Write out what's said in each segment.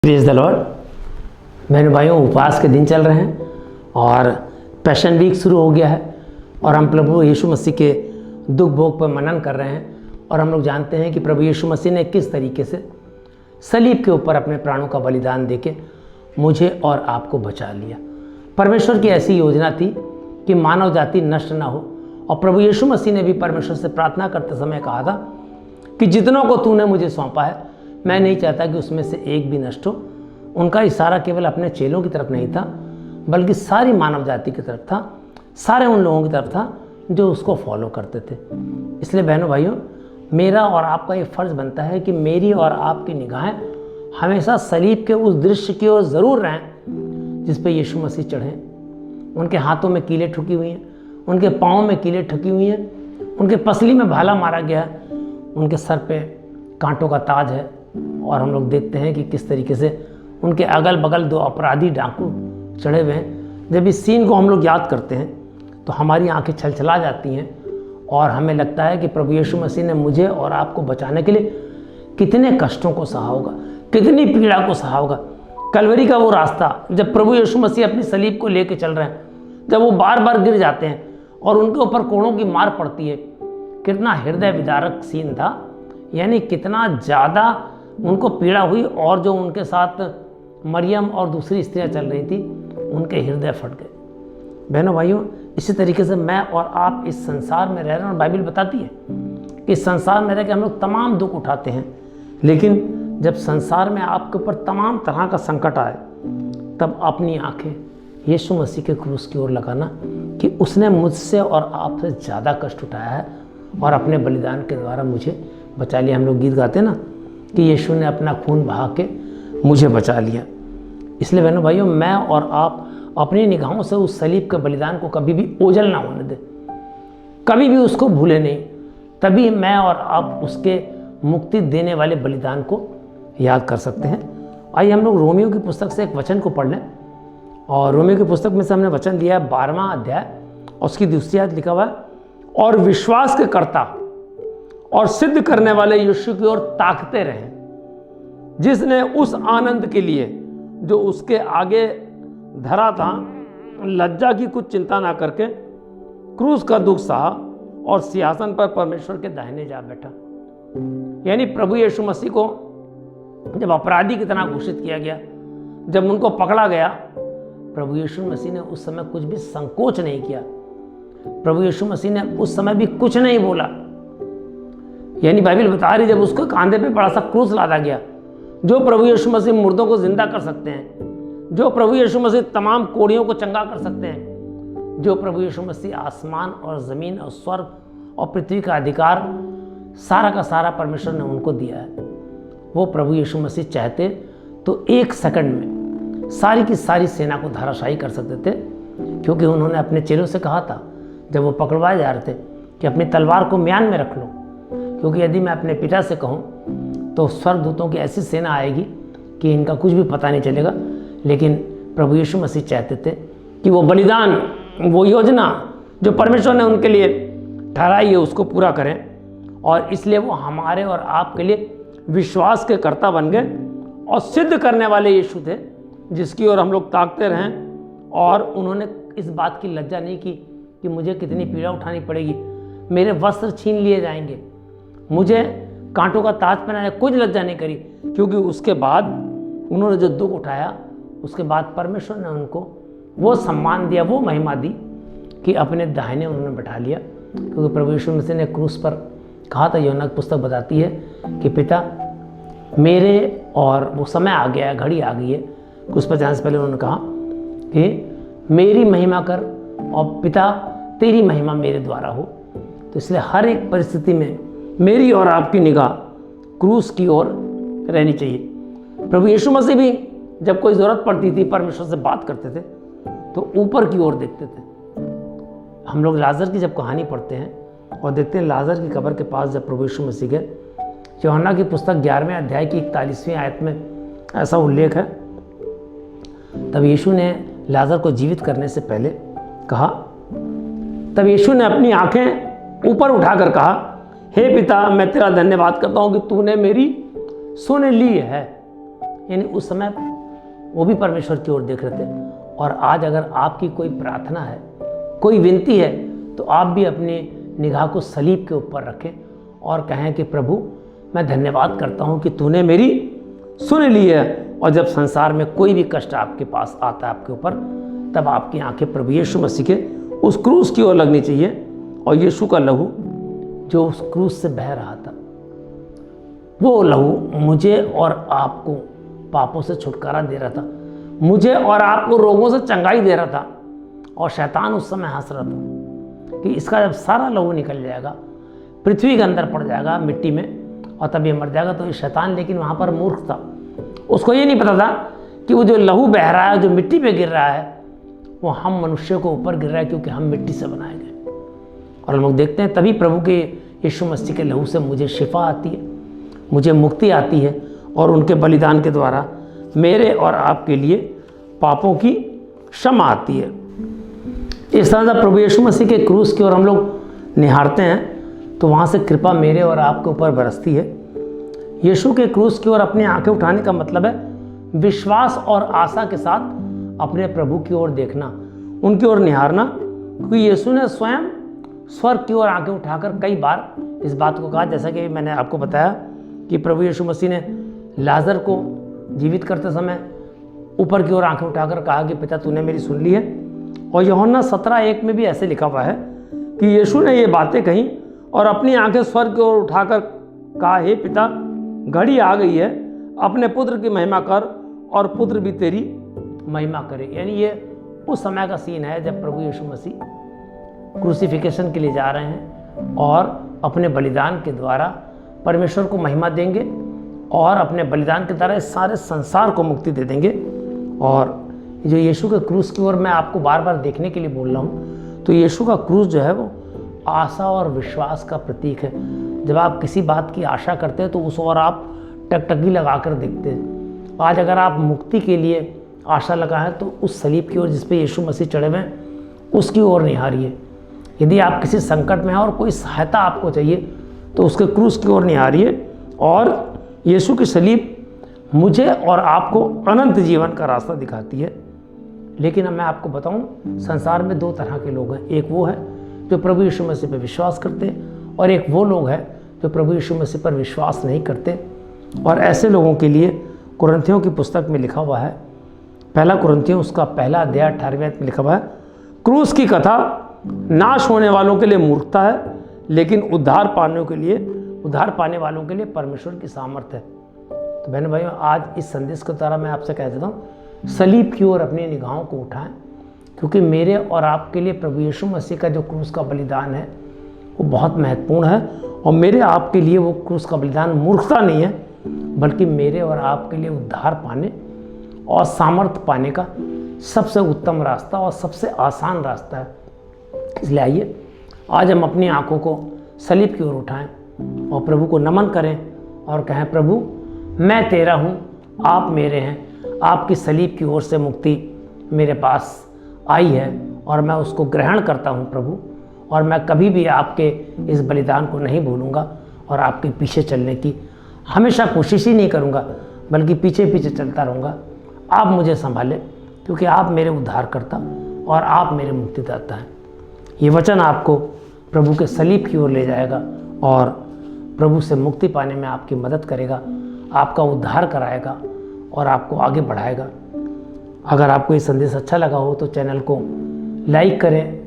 Praise the Lord. बहनों भाइयों, उपवास के दिन चल रहे हैं और पैशन वीक शुरू हो गया है और हम प्रभु यीशु मसीह के दुख भोग पर मनन कर रहे हैं। और हम लोग जानते हैं कि प्रभु यीशु मसीह ने किस तरीके से सलीब के ऊपर अपने प्राणों का बलिदान देके मुझे और आपको बचा लिया। परमेश्वर की ऐसी योजना थी कि मानव जाति नष्ट ना हो, और प्रभु यीशु मसीह ने भी परमेश्वर से प्रार्थना करते समय कहा था कि जितनों को तूने मुझे सौंपा है, मैं नहीं चाहता कि उसमें से एक भी नष्ट हो। उनका इशारा केवल अपने चेलों की तरफ नहीं था, बल्कि सारी मानव जाति की तरफ था, सारे उन लोगों की तरफ था जो उसको फॉलो करते थे। इसलिए बहनों भाइयों, मेरा और आपका ये फ़र्ज़ बनता है कि मेरी और आपकी निगाहें हमेशा सलीब के उस दृश्य की ओर ज़रूर रहें जिस पे यीशु मसीह चढ़े। उनके हाथों में कीलें ठुकी हुई हैं, उनके पाँव में कीलें ठुकी हुई हैं, उनके पसली में भाला मारा गया है, उनके सर पे कांटों का ताज है। और हम लोग देखते हैं कि किस तरीके से उनके अगल बगल दो अपराधी डाकू चढ़े हुए हैं। जब इस सीन को हम लोग याद करते हैं तो हमारी आंखें छलछला जाती हैं और हमें लगता है कि प्रभु यीशु मसीह ने मुझे और आपको बचाने के लिए कितने कष्टों को सहा होगा, कितनी पीड़ा को सहा होगा। कलवरी का वो रास्ता, जब प्रभु यीशु मसीह अपनी सलीब को लेकर चल रहे हैं, जब वो बार बार गिर जाते हैं और उनके ऊपर कोड़ों की मार पड़ती है, कितना हृदय विदारक सीन था। यानी कितना ज़्यादा उनको पीड़ा हुई, और जो उनके साथ मरियम और दूसरी स्त्रियां चल रही थी, उनके हृदय फट गए। बहनों भाइयों, इसी तरीके से मैं और आप इस संसार में रह रहे हैं और बाइबल बताती है कि इस संसार में रह के हम लोग तमाम दुख उठाते हैं, लेकिन जब संसार में आपके ऊपर तमाम तरह का संकट आए, तब अपनी आंखें यीशु मसीह के क्रूस की ओर लगाना कि उसने मुझसे और आपसे ज़्यादा कष्ट उठाया है और अपने बलिदान के द्वारा मुझे बचा लिया। हम लोग गीत गाते ना कि यीशु ने अपना खून बहा के मुझे बचा लिया। इसलिए बहनों भाइयों, मैं और आप अपनी निगाहों से उस सलीब के बलिदान को कभी भी ओझल ना होने दें, कभी भी उसको भूले नहीं। तभी मैं और आप उसके मुक्ति देने वाले बलिदान को याद कर सकते हैं। आइए हम लोग रोमियो की पुस्तक से एक वचन को पढ़ लें। और रोमियो की पुस्तक में से हमने वचन लिया है 12वां अध्याय और उसकी दूसरी आयत लिखा हुआ है, और विश्वास के कर्ता और सिद्ध करने वाले यीशु की ओर ताकते रहें, जिसने उस आनंद के लिए जो उसके आगे धरा था लज्जा की कुछ चिंता ना करके क्रूस का दुख सहा और सिंहासन पर परमेश्वर के दाहिने जा बैठा। यानी प्रभु यीशु मसीह को जब अपराधी की तरह घोषित किया गया, जब उनको पकड़ा गया, प्रभु यीशु मसीह ने उस समय कुछ भी संकोच नहीं किया। प्रभु यीशु मसीह ने उस समय भी कुछ नहीं बोला। यानी बाइबल बता रही, जब उसको कांधे पे बड़ा सा क्रूस लादा गया, जो प्रभु यीशु मसीह मुर्दों को जिंदा कर सकते हैं, जो प्रभु यीशु मसीह तमाम कोड़ियों को चंगा कर सकते हैं, जो प्रभु यीशु मसीह आसमान और ज़मीन और स्वर्ग और पृथ्वी का अधिकार सारा का सारा परमेश्वर ने उनको दिया है, वो प्रभु यीशु मसीह चाहते तो एक सेकंड में सारी की सारी सेना को धराशायी कर सकते थे। क्योंकि उन्होंने अपने चेलों से कहा था जब वो पकड़वाए जा रहे थे कि अपनी तलवार को म्यान में रख लो, क्योंकि यदि मैं अपने पिता से कहूँ तो स्वर्गदूतों की ऐसी सेना आएगी कि इनका कुछ भी पता नहीं चलेगा। लेकिन प्रभु यीशु मसीह चाहते थे कि वो बलिदान, वो योजना जो परमेश्वर ने उनके लिए ठहराई है, उसको पूरा करें। और इसलिए वो हमारे और आपके लिए विश्वास के कर्ता बन गए और सिद्ध करने वाले यीशु थे, जिसकी ओर हम लोग ताकते रहें। और उन्होंने इस बात की लज्जा नहीं की कि मुझे कितनी पीड़ा उठानी पड़ेगी, मेरे वस्त्र छीन लिए जाएंगे, मुझे कांटों का ताज पहनाया, कुछ लज्जा नहीं करी। क्योंकि उसके बाद उन्होंने जो दुख उठाया, उसके बाद परमेश्वर ने उनको वो सम्मान दिया, वो महिमा दी कि अपने दाहिने उन्होंने बैठा लिया। क्योंकि प्रभु यीशु मसीह ने क्रूस पर कहा था, यूहन्ना की पुस्तक बताती है कि पिता मेरे, और वो समय आ गया है, घड़ी आ गई है। क्रूस पर जाने से पहले उन्होंने कहा कि मेरी महिमा कर और पिता तेरी महिमा मेरे द्वारा हो। तो इसलिए हर एक परिस्थिति में मेरी और आपकी निगाह क्रूस की ओर रहनी चाहिए। प्रभु यीशु मसीह भी जब कोई ज़रूरत पड़ती थी, परमेश्वर से बात करते थे तो ऊपर की ओर देखते थे। हम लोग लाजर की जब कहानी पढ़ते हैं और देखते हैं लाजर की कब्र के पास जब प्रभु यीशु मसीह गए, यूहन्ना की पुस्तक 11वें अध्याय की 41वीं आयत में ऐसा उल्लेख है, तब यीशु ने लाजर को जीवित करने से पहले कहा, तब यीशु ने अपनी आंखें ऊपर उठाकर कहा, हे पिता, मैं तेरा धन्यवाद करता हूँ कि तूने मेरी सुन ली है। यानी उस समय वो भी परमेश्वर की ओर देख रहे थे। और आज अगर आपकी कोई प्रार्थना है, कोई विनती है, तो आप भी अपनी निगाह को सलीब के ऊपर रखें और कहें कि प्रभु मैं धन्यवाद करता हूँ कि तूने मेरी सुन ली है। और जब संसार में कोई भी कष्ट आपके पास आता है आपके ऊपर, तब आपकी आंखें प्रभु यीशु मसीह के उस क्रूस की ओर लगनी चाहिए। और यीशु का लहू जो उस क्रूस से बह रहा था, वो लहू मुझे और आपको पापों से छुटकारा दे रहा था, मुझे और आपको रोगों से चंगाई दे रहा था। और शैतान उस समय हंस रहा था कि इसका जब सारा लहू निकल जाएगा, पृथ्वी के अंदर पड़ जाएगा मिट्टी में, और तब ये मर जाएगा। तो ये शैतान लेकिन वहाँ पर मूर्ख था, उसको ये नहीं पता था कि वो जो लहू बह रहा है, जो मिट्टी पे गिर रहा है, वो हम मनुष्यों को ऊपर गिर रहा है, क्योंकि हम मिट्टी से बनाए गए। और हम लोग देखते हैं तभी प्रभु के यीशु मसीह के लहू से मुझे शिफा आती है, मुझे मुक्ति आती है, और उनके बलिदान के द्वारा मेरे और आपके लिए पापों की क्षमा आती है। इस तरह से प्रभु यीशु मसीह के क्रूस की ओर हम लोग निहारते हैं तो वहाँ से कृपा मेरे और आपके ऊपर बरसती है। यीशु के क्रूस की ओर अपनी आंखें उठाने का मतलब है विश्वास और आशा के साथ अपने प्रभु की ओर देखना, उनकी ओर निहारना। क्योंकि यीशु ने स्वयं स्वर्ग की ओर आंखें उठाकर कई बार इस बात को कहा, जैसा कि मैंने आपको बताया कि प्रभु यीशु मसीह ने लाजर को जीवित करते समय ऊपर की ओर आंखें उठाकर कहा कि पिता तूने मेरी सुन ली है। और यूहन्ना 17:1 में भी ऐसे लिखा हुआ है कि यीशु ने ये बातें कही और अपनी आंखें स्वर्ग की ओर उठाकर कहा, हे पिता घड़ी आ गई है, अपने पुत्र की महिमा कर और पुत्र भी तेरी महिमा करे। यानी ये उस समय का सीन है जब प्रभु यीशु मसीह क्रूसिफिकेशन के लिए जा रहे हैं और अपने बलिदान के द्वारा परमेश्वर को महिमा देंगे और अपने बलिदान के द्वारा इस सारे संसार को मुक्ति दे देंगे। और जो यीशु के क्रूस की ओर मैं आपको बार बार देखने के लिए बोल रहा हूँ, तो यीशु का क्रूस जो है वो आशा और विश्वास का प्रतीक है। जब आप किसी बात की आशा करते हैं तो उस ओर आप टकटकी लगा कर देखते हैं। आज अगर आप मुक्ति के लिए आशा लगाएं तो उस सलीब की ओर जिस पे यीशु मसीह चढ़े हुए हैं उसकी ओर निहारिए। यदि आप किसी संकट में हैं और कोई सहायता आपको चाहिए तो उसके क्रूस की ओर निहारिए। और यीशु की सलीब मुझे और आपको अनंत जीवन का रास्ता दिखाती है। लेकिन अब मैं आपको बताऊं, संसार में दो तरह के लोग हैं। एक वो है जो प्रभु यीशु मसीह पर विश्वास करते और एक वो लोग हैं जो प्रभु यीशु मसीह पर विश्वास नहीं करते। और ऐसे लोगों के लिए कुरिन्थियों की पुस्तक में लिखा हुआ है, पहला कुरिन्थियों उसका पहला अध्याय 18वें में लिखा हुआ है, क्रूस की कथा नाश होने वालों के लिए मूर्खता है, लेकिन उद्धार पाने वालों के लिए परमेश्वर की सामर्थ्य है। तो बहनों भाइयों, आज इस संदेश के द्वारा मैं आपसे कह देता हूँ, सलीब की ओर अपनी निगाहों को उठाएं, क्योंकि मेरे और आपके लिए प्रभु यीशु मसीह का जो क्रूस का बलिदान है वो बहुत महत्वपूर्ण है। और मेरे आपके लिए वो क्रूस का बलिदान मूर्खता नहीं है, बल्कि मेरे और आपके लिए उद्धार पाने और सामर्थ्य पाने का सबसे उत्तम रास्ता और सबसे आसान रास्ता है। इसलिए आइए आज हम अपनी आंखों को सलीब की ओर उठाएं और प्रभु को नमन करें और कहें, प्रभु मैं तेरा हूँ, आप मेरे हैं, आपकी सलीब की ओर से मुक्ति मेरे पास आई है और मैं उसको ग्रहण करता हूँ प्रभु। और मैं कभी भी आपके इस बलिदान को नहीं भूलूंगा और आपके पीछे चलने की हमेशा कोशिश ही नहीं करूँगा, बल्कि पीछे पीछे चलता रहूँगा। आप मुझे संभालें, क्योंकि आप मेरे उद्धारकर्ता और आप मेरे मुक्तिदाता हैं। ये वचन आपको प्रभु के सलीब की ओर ले जाएगा और प्रभु से मुक्ति पाने में आपकी मदद करेगा, आपका उद्धार कराएगा और आपको आगे बढ़ाएगा। अगर आपको ये संदेश अच्छा लगा हो तो चैनल को लाइक करें,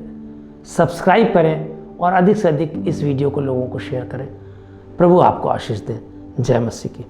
सब्सक्राइब करें और अधिक से अधिक इस वीडियो को लोगों को शेयर करें। प्रभु आपको आशीष दे। जय मसीह की।